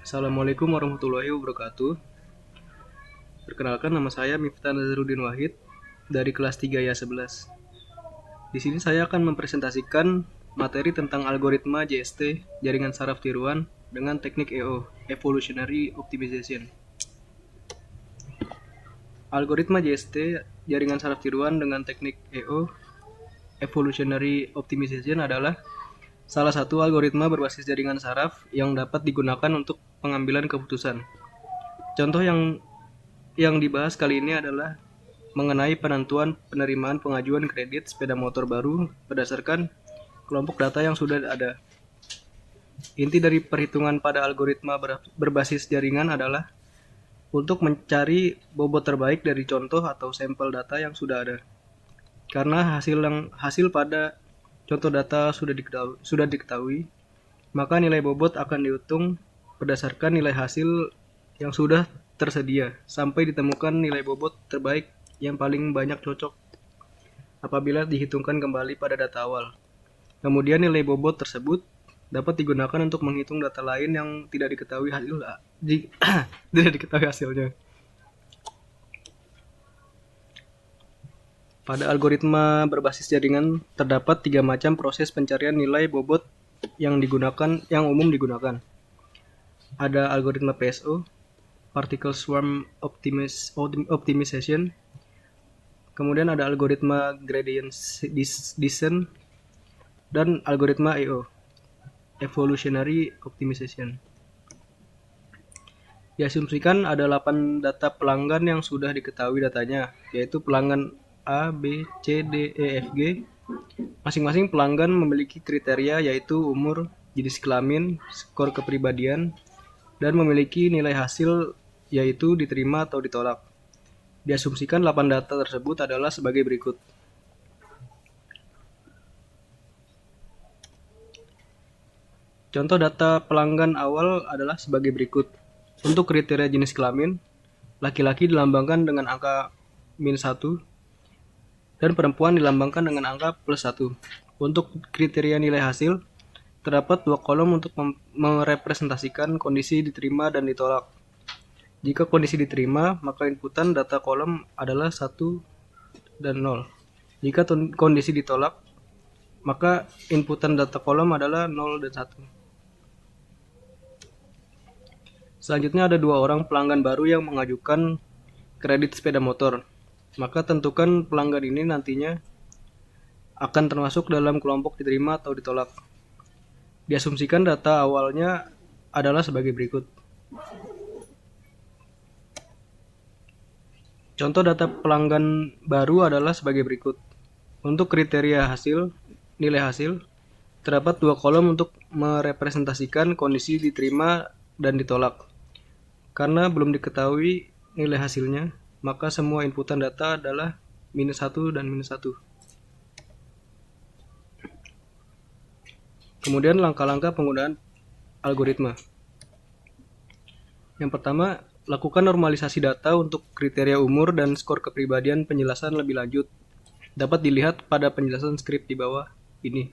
Assalamualaikum warahmatullahi wabarakatuh. Perkenalkan, nama saya Miftah Nazarudin Wahid dari kelas 3 ya 11. Di sini saya akan mempresentasikan materi tentang algoritma JST, jaringan saraf tiruan dengan teknik EO, Evolutionary Optimization. Algoritma JST, jaringan saraf tiruan dengan teknik EO, Evolutionary Optimization adalah salah satu algoritma berbasis jaringan saraf yang dapat digunakan untuk pengambilan keputusan. Contoh yang dibahas kali ini adalah mengenai penentuan penerimaan pengajuan kredit sepeda motor baru berdasarkan kelompok data yang sudah ada. Inti dari perhitungan pada algoritma berbasis jaringan adalah untuk mencari bobot terbaik dari contoh atau sampel data yang sudah ada. Karena hasil pada contoh data sudah diketahui, maka nilai bobot akan dihitung berdasarkan nilai hasil yang sudah tersedia sampai ditemukan nilai bobot terbaik yang paling banyak cocok apabila dihitungkan kembali pada data awal. Kemudian nilai bobot tersebut dapat digunakan untuk menghitung data lain yang tidak diketahui hasilnya. Pada algoritma berbasis jaringan terdapat 3 macam proses pencarian nilai bobot yang umum digunakan. Ada algoritma PSO, Particle Swarm Optimization. Kemudian ada algoritma Gradient Descent dan algoritma EO, Evolutionary Optimization. Diasumsikan ada 8 data pelanggan yang sudah diketahui datanya, yaitu pelanggan A, B, C, D, E, F, G. Masing-masing pelanggan memiliki kriteria yaitu umur, jenis kelamin, skor kepribadian, dan memiliki nilai hasil yaitu diterima atau ditolak. Diasumsikan 8 data tersebut adalah sebagai berikut. Contoh data pelanggan awal adalah sebagai berikut. Untuk kriteria jenis kelamin, laki-laki dilambangkan dengan angka -1 dan perempuan dilambangkan dengan angka +1. Untuk kriteria nilai hasil, terdapat 2 kolom untuk merepresentasikan kondisi diterima dan ditolak. Jika kondisi diterima, maka inputan data kolom adalah 1 dan 0. Jika kondisi ditolak, maka inputan data kolom adalah 0 dan 1. Selanjutnya ada 2 orang pelanggan baru yang mengajukan kredit sepeda motor. Maka tentukan pelanggan ini nantinya akan termasuk dalam kelompok diterima atau ditolak. Diasumsikan data awalnya adalah sebagai berikut. Contoh data pelanggan baru adalah sebagai berikut. Untuk kriteria nilai hasil, terdapat 2 kolom untuk merepresentasikan kondisi diterima dan ditolak. Karena belum diketahui nilai hasilnya, maka semua inputan data adalah -1 dan -1. Kemudian langkah-langkah penggunaan algoritma. Yang pertama, lakukan normalisasi data untuk kriteria umur dan skor kepribadian. Penjelasan lebih lanjut dapat dilihat pada penjelasan skrip di bawah ini.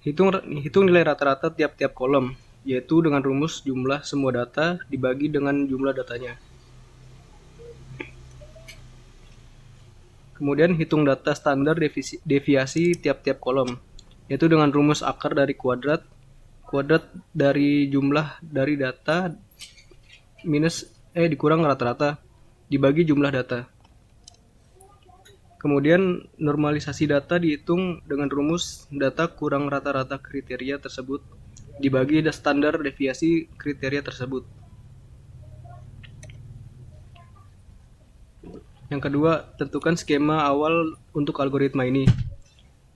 Hitung nilai rata-rata tiap-tiap kolom, yaitu dengan rumus jumlah semua data dibagi dengan jumlah datanya. Kemudian hitung data standar deviasi tiap-tiap kolom, yaitu dengan rumus akar dari kuadrat dari jumlah dari data dikurang rata-rata dibagi jumlah data. Kemudian normalisasi data dihitung dengan rumus data kurang rata-rata kriteria tersebut dibagi standar deviasi kriteria tersebut. Yang kedua, tentukan skema awal untuk algoritma ini.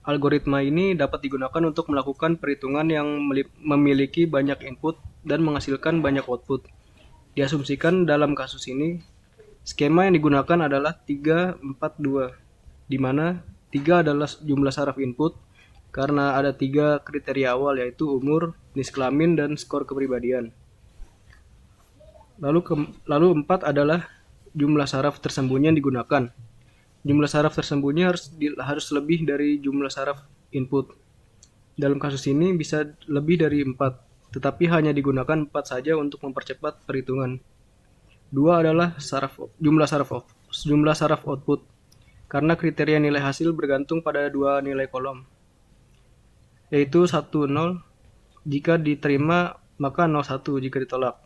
Algoritma ini dapat digunakan untuk melakukan perhitungan yang memiliki banyak input dan menghasilkan banyak output. Diasumsikan dalam kasus ini, skema yang digunakan adalah 3-4-2, di mana 3 adalah jumlah saraf input, karena ada 3 kriteria awal yaitu umur, jenis kelamin, dan skor kepribadian. Lalu 4 adalah jumlah saraf tersembunyi yang digunakan, Jumlah saraf tersembunyi harus lebih dari jumlah saraf input. Dalam kasus ini bisa lebih dari 4, tetapi hanya digunakan 4 saja untuk mempercepat perhitungan. 2 adalah jumlah saraf output, karena kriteria nilai hasil bergantung pada dua nilai kolom, yaitu 1, 0 jika diterima, maka 01 jika ditolak.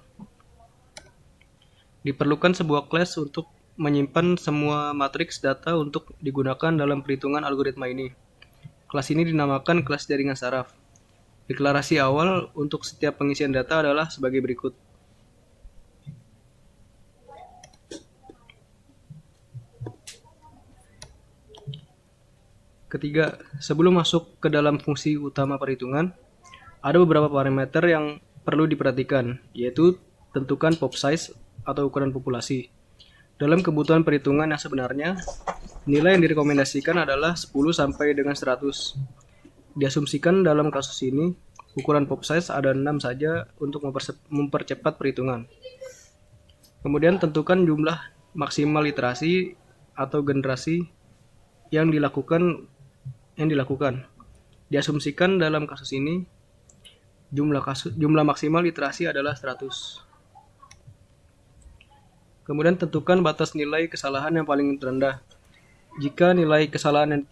Diperlukan sebuah kelas untuk menyimpan semua matriks data untuk digunakan dalam perhitungan algoritma ini. Kelas ini dinamakan kelas jaringan saraf. Deklarasi awal untuk setiap pengisian data adalah sebagai berikut. Ketiga, sebelum masuk ke dalam fungsi utama perhitungan, ada beberapa parameter yang perlu diperhatikan, yaitu tentukan pop size atau ukuran populasi. Dalam kebutuhan perhitungan yang sebenarnya, nilai yang direkomendasikan adalah 10 sampai dengan 100. Diasumsikan dalam kasus ini, ukuran pop size ada 6 saja untuk mempercepat perhitungan. Kemudian tentukan jumlah maksimal iterasi atau generasi yang dilakukan. Diasumsikan dalam kasus ini, jumlah maksimal iterasi adalah 100. Kemudian tentukan batas nilai kesalahan yang paling rendah. Jika nilai kesalahan yang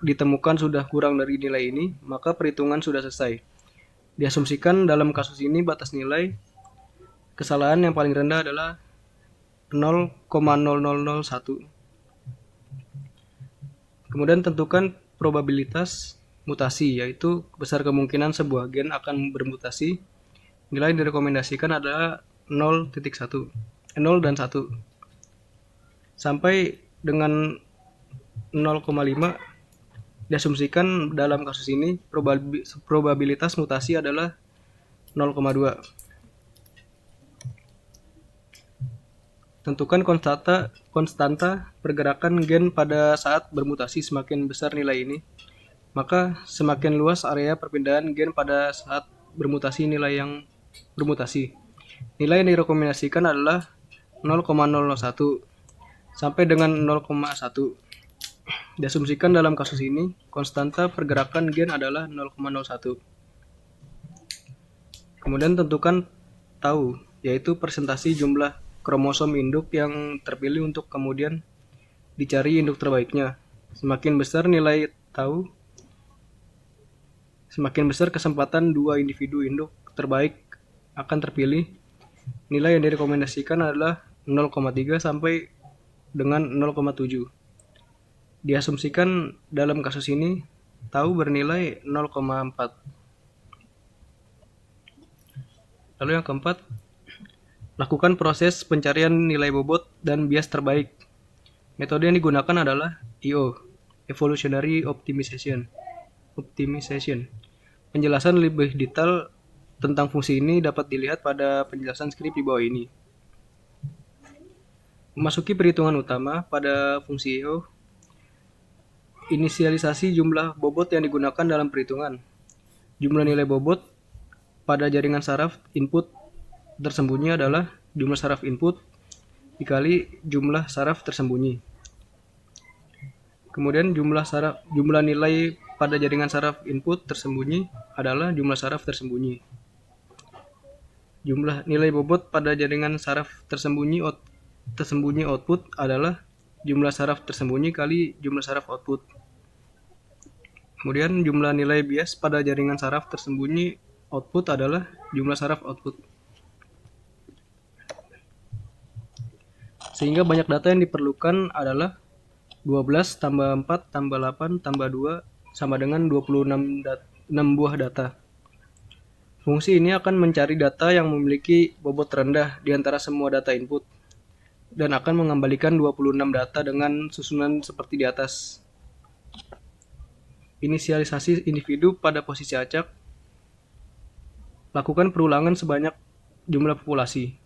ditemukan sudah kurang dari nilai ini, maka perhitungan sudah selesai. Diasumsikan dalam kasus ini batas nilai kesalahan yang paling rendah adalah 0,0001. Kemudian tentukan probabilitas mutasi, yaitu besar kemungkinan sebuah gen akan bermutasi. Nilai yang direkomendasikan adalah 0 dan 1. Sampai dengan 0,5 diasumsikan dalam kasus ini probabilitas mutasi adalah 0,2. Tentukan konstanta pergerakan gen pada saat bermutasi. Semakin besar nilai ini, maka semakin luas area perpindahan gen pada saat bermutasi nilai yang bermutasi. Nilai yang direkomendasikan adalah 0,001 sampai dengan 0,1. Diasumsikan dalam kasus ini, konstanta pergerakan gen adalah 0,01. Kemudian tentukan tau, yaitu persentase jumlah kromosom induk yang terpilih untuk kemudian dicari induk terbaiknya. Semakin besar nilai tau, semakin besar kesempatan dua individu induk terbaik akan terpilih. Nilai yang direkomendasikan adalah 0,3 sampai dengan 0,7. Diasumsikan dalam kasus ini, tau bernilai 0,4. Lalu yang keempat, lakukan proses pencarian nilai bobot dan bias terbaik. Metode yang digunakan adalah EO, Evolutionary Optimization. Penjelasan lebih detail tentang fungsi ini dapat dilihat pada penjelasan skrip di bawah ini. Memasuki perhitungan utama pada fungsi EO, inisialisasi jumlah bobot yang digunakan dalam perhitungan. Jumlah nilai bobot pada jaringan saraf input tersembunyi adalah jumlah saraf input dikali jumlah saraf tersembunyi. Kemudian jumlah nilai pada jaringan saraf input tersembunyi adalah jumlah saraf tersembunyi. Jumlah nilai bobot pada jaringan saraf tersembunyi output adalah jumlah saraf tersembunyi kali jumlah saraf output. Kemudian jumlah nilai bias pada jaringan saraf tersembunyi output adalah jumlah saraf output. Sehingga banyak data yang diperlukan adalah 12 tambah 4 tambah 8 tambah 2 sama dengan 26 buah data. Fungsi ini akan mencari data yang memiliki bobot rendah di antara semua data input dan akan mengembalikan 26 data dengan susunan seperti di atas. Inisialisasi individu pada posisi acak. Lakukan perulangan sebanyak jumlah populasi.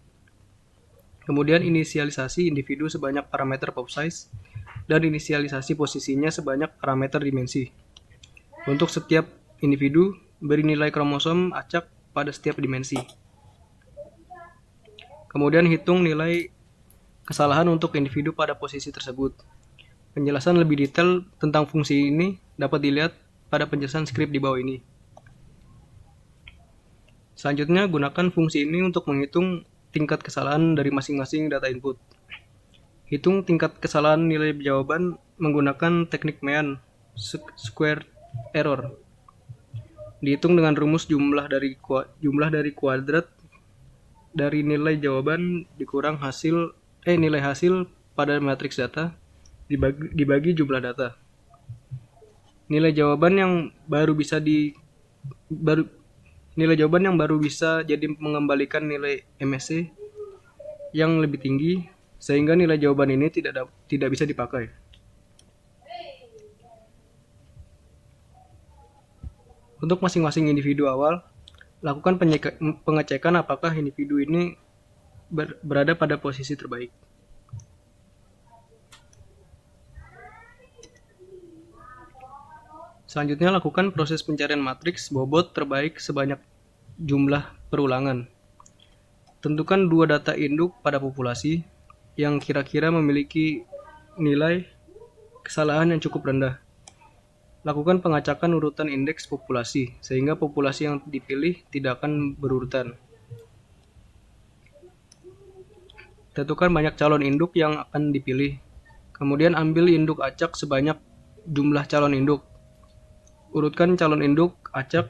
Kemudian inisialisasi individu sebanyak parameter pop size dan inisialisasi posisinya sebanyak parameter dimensi. Untuk setiap individu, beri nilai kromosom acak pada setiap dimensi. Kemudian hitung nilai kesalahan untuk individu pada posisi tersebut. Penjelasan lebih detail tentang fungsi ini dapat dilihat pada penjelasan skrip di bawah ini. Selanjutnya, gunakan fungsi ini untuk menghitung tingkat kesalahan dari masing-masing data input. Hitung tingkat kesalahan nilai jawaban menggunakan teknik Mean square error. Dihitung dengan rumus jumlah dari kuadrat dari nilai jawaban dikurang nilai hasil pada matriks data dibagi jumlah data. Nilai jawaban yang baru bisa jadi mengembalikan nilai MSE yang lebih tinggi, sehingga nilai jawaban ini tidak bisa dipakai. Untuk masing-masing individu awal, lakukan pengecekan apakah individu ini berada pada posisi terbaik. Selanjutnya, lakukan proses pencarian matriks bobot terbaik sebanyak jumlah perulangan. Tentukan 2 data induk pada populasi yang kira-kira memiliki nilai kesalahan yang cukup rendah. Lakukan pengacakan urutan indeks populasi, sehingga populasi yang dipilih tidak akan berurutan. Tentukan banyak calon induk yang akan dipilih. Kemudian ambil induk acak sebanyak jumlah calon induk. Urutkan calon induk acak,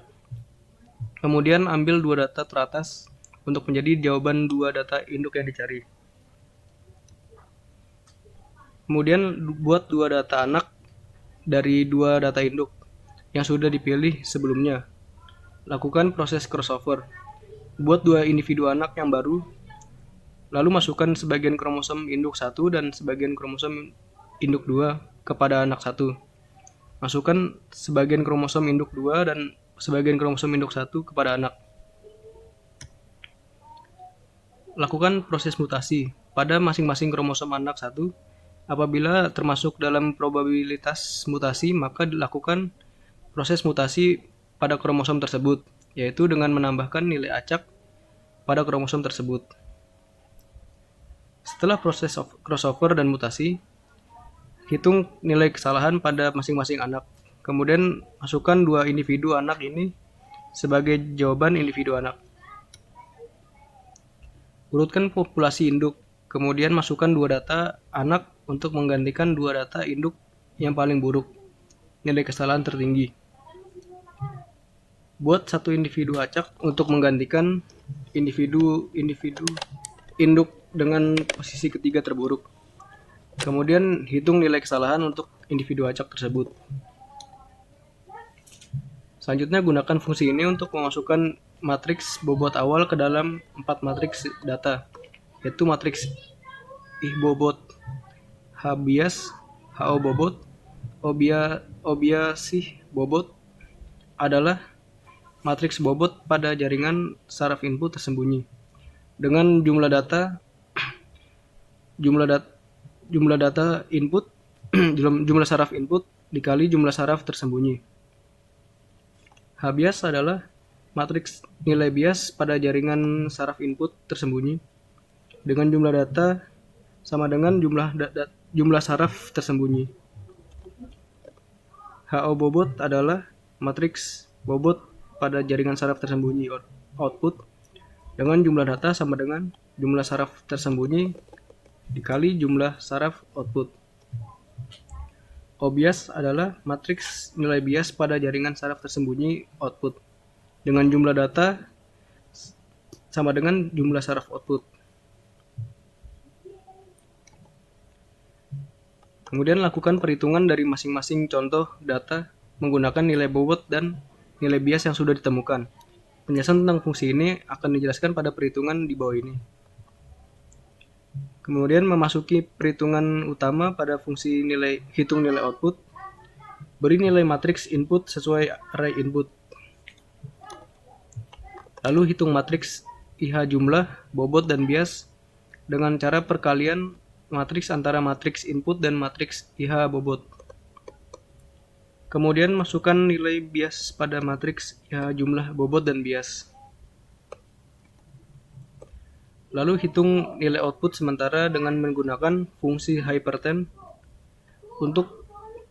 kemudian ambil 2 data teratas untuk menjadi jawaban 2 data induk yang dicari. Kemudian buat 2 data anak dari 2 data induk yang sudah dipilih sebelumnya. Lakukan proses crossover. Buat 2 individu anak yang baru, lalu masukkan sebagian kromosom induk 1 dan sebagian kromosom induk 2 kepada anak 1. Masukkan sebagian kromosom induk 2 dan sebagian kromosom induk 1 kepada anak. Lakukan proses mutasi pada masing-masing kromosom anak 1. Apabila termasuk dalam probabilitas mutasi, maka dilakukan proses mutasi pada kromosom tersebut, yaitu dengan menambahkan nilai acak pada kromosom tersebut. Setelah proses crossover dan mutasi, hitung nilai kesalahan pada masing-masing anak. Kemudian masukkan 2 individu anak ini sebagai jawaban individu anak. Urutkan populasi induk. Kemudian masukkan 2 data anak untuk menggantikan 2 data induk yang paling buruk, nilai kesalahan tertinggi. Buat 1 individu acak untuk menggantikan individu induk dengan posisi ketiga terburuk. Kemudian hitung nilai kesalahan untuk individu acak tersebut. Selanjutnya, gunakan fungsi ini untuk memasukkan matriks bobot awal ke dalam 4 matriks data, yaitu matriks I bobot, H bias, HO bobot, Obiasih bobot adalah matriks bobot pada jaringan saraf input tersembunyi dengan jumlah data input jumlah saraf input dikali jumlah saraf tersembunyi. H bias adalah matriks nilai bias pada jaringan saraf input tersembunyi dengan jumlah data sama dengan jumlah saraf tersembunyi. HO bobot adalah matriks bobot pada jaringan saraf tersembunyi output dengan jumlah data sama dengan jumlah saraf tersembunyi dikali jumlah saraf output. Obias adalah matriks nilai bias pada jaringan saraf tersembunyi output dengan jumlah data sama dengan jumlah saraf output. Kemudian lakukan perhitungan dari masing-masing contoh data menggunakan nilai bobot dan nilai bias yang sudah ditemukan. Penjelasan tentang fungsi ini akan dijelaskan pada perhitungan di bawah ini. Kemudian memasuki perhitungan utama pada fungsi hitung nilai output. Beri nilai matriks input sesuai array input. Lalu hitung matriks IH jumlah, bobot, dan bias dengan cara perkalian matriks antara matriks input dan matriks IH bobot. Kemudian masukkan nilai bias pada matriks IH jumlah, bobot, dan bias. Lalu hitung nilai output sementara dengan menggunakan fungsi hypertemp untuk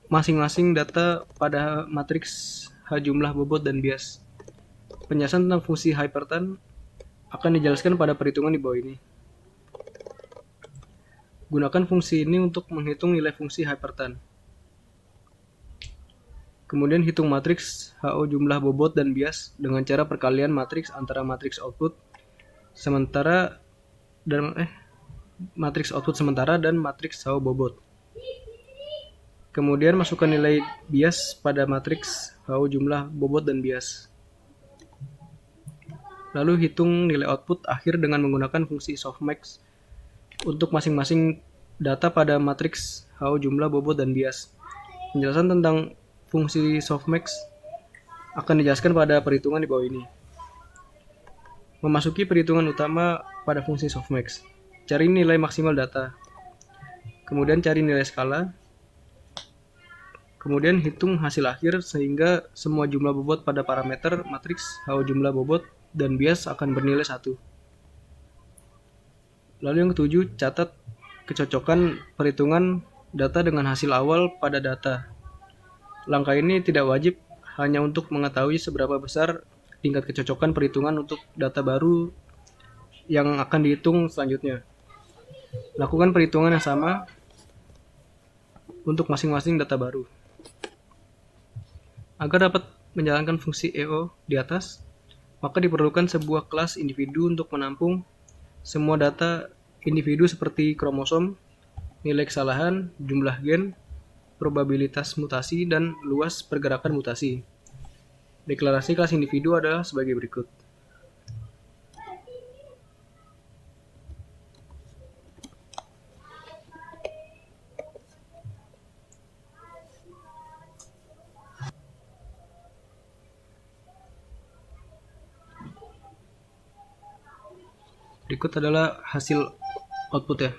masing-masing data pada matriks H jumlah bobot dan bias. Penjelasan tentang fungsi hyperton akan dijelaskan pada perhitungan di bawah ini. Gunakan fungsi ini untuk menghitung nilai fungsi hyperton. Kemudian hitung matriks HO jumlah bobot dan bias dengan cara perkalian matriks antara matriks output sementara dan matriks output sementara dan matriks HO bobot. Kemudian masukkan nilai bias pada matriks HO jumlah bobot dan bias. Lalu hitung nilai output akhir dengan menggunakan fungsi softmax untuk masing-masing data pada matriks HO jumlah bobot dan bias. Penjelasan tentang fungsi softmax akan dijelaskan pada perhitungan di bawah ini. Memasuki perhitungan utama pada fungsi softmax. Cari nilai maksimal data. Kemudian cari nilai skala. Kemudian hitung hasil akhir sehingga semua jumlah bobot pada parameter matriks HO jumlah bobot dan bias akan bernilai 1. Lalu yang ketujuh, catat kecocokan perhitungan data dengan hasil awal pada data. Langkah ini tidak wajib, hanya untuk mengetahui seberapa besar tingkat kecocokan perhitungan untuk data baru yang akan dihitung selanjutnya. Lakukan perhitungan yang sama untuk masing-masing data baru. Agar dapat menjalankan fungsi EO di atas, maka diperlukan sebuah kelas individu untuk menampung semua data individu seperti kromosom, nilai kesalahan, jumlah gen, probabilitas mutasi, dan luas pergerakan mutasi. Deklarasi kelas individu adalah sebagai berikut. Berikut adalah hasil output ya.